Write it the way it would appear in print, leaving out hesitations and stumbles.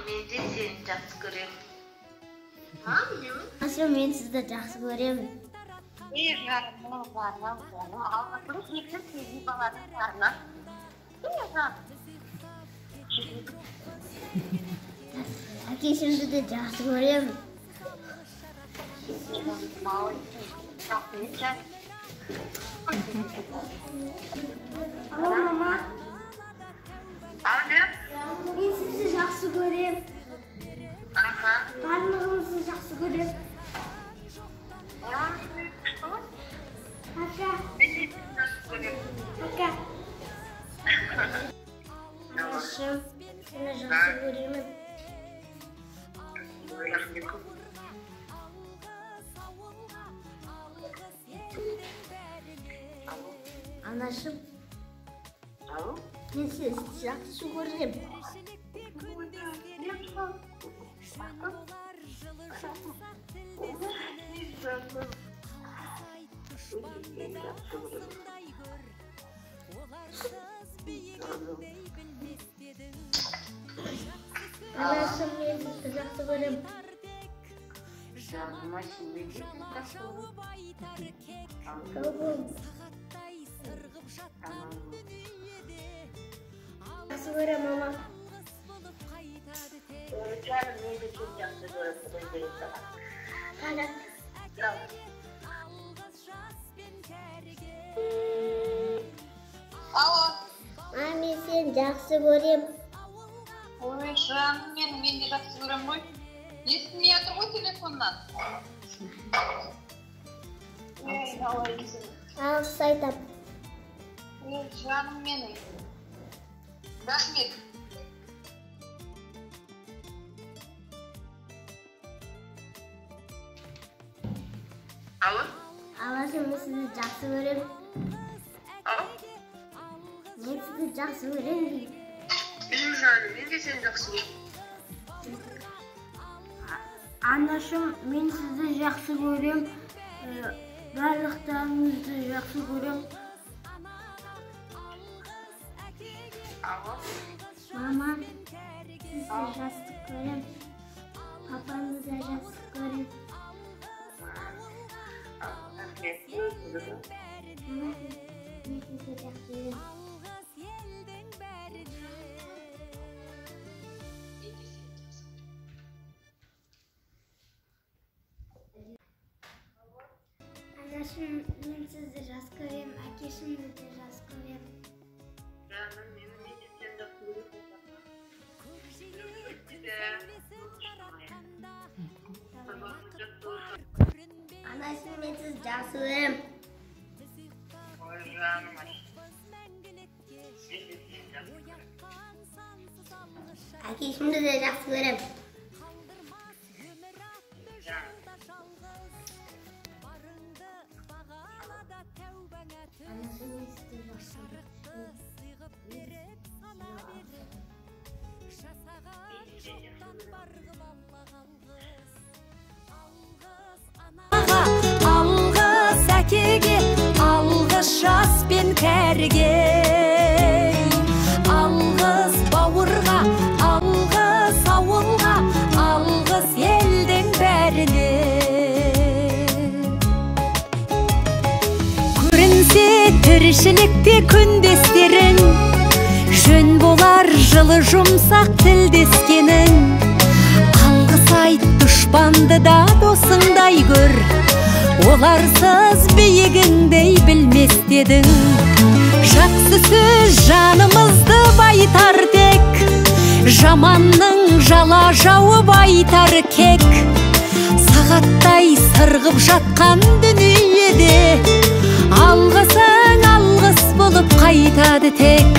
мен де сені жақсы көремін. Анашым, мен сізді жақсы көремін. Жаным, алғашқы екі сені баланың барына. Әкешімді де жақсы көремін. Алло, мама. Алло. Мен сізді жақсы көремін. Барлығымызды жақсы көремін. Пока. Пока. Анашым, сені жақсы көремін. Анашым, мен сізді жақсы көремін. Анашым, мен сізді жақсы көремін. Жақсы көремін, мама. Canım, мен de çok жақсы көремін. Алло. Мен сені жақсы көремін. Ой, жаным, мен де жақсы көремін ғой. Естімей жатыр ғой телефоннан. Алғыс айтам. Жаным менің. Рахмет. Алло. Анашым, мен сізді жақсы көремін. Алло. Мен сізді жақсы көремін. Жаным, мен де сені жақсы көремін. Анашым, мен сізді жақсы көремін. Барлықтарыңызды жақсы көремін. Алло. Мама, сізді жақсы көремін. Папаңызды да жақсы көремін. Рахмет. Мен сізді жақсы көремін. Анашым, мен сізді жақсы көремін. Әкешімді де жақсы көремін. Жаным, мен de seni жақсы көремін. Анашым, мен сізді жақсы көремін. Ой, жаным, мен de seni жақсы көремін. Әкешімді де жақсы көремін. Анашым, мен сізді жақсы Алғыс әкеге, алғыс жас пен кәріге, алғыс бауырға, алғыс ауылға, алғыс елдің бәріне. Көрінсе тіршілікте күндестерің, жөн болар жылы жұмсақ тілдескенің. Алғыс айт дұшпанды да досыңдай көр, оларсыз биігіңдей білмес дедің. Жақсы сөз жанымызды байтар тек, жаманның жала жауып айтар кек. Сағаттай сырғып жатқан дүниеде, алғысың алғыс болып қайтады тек.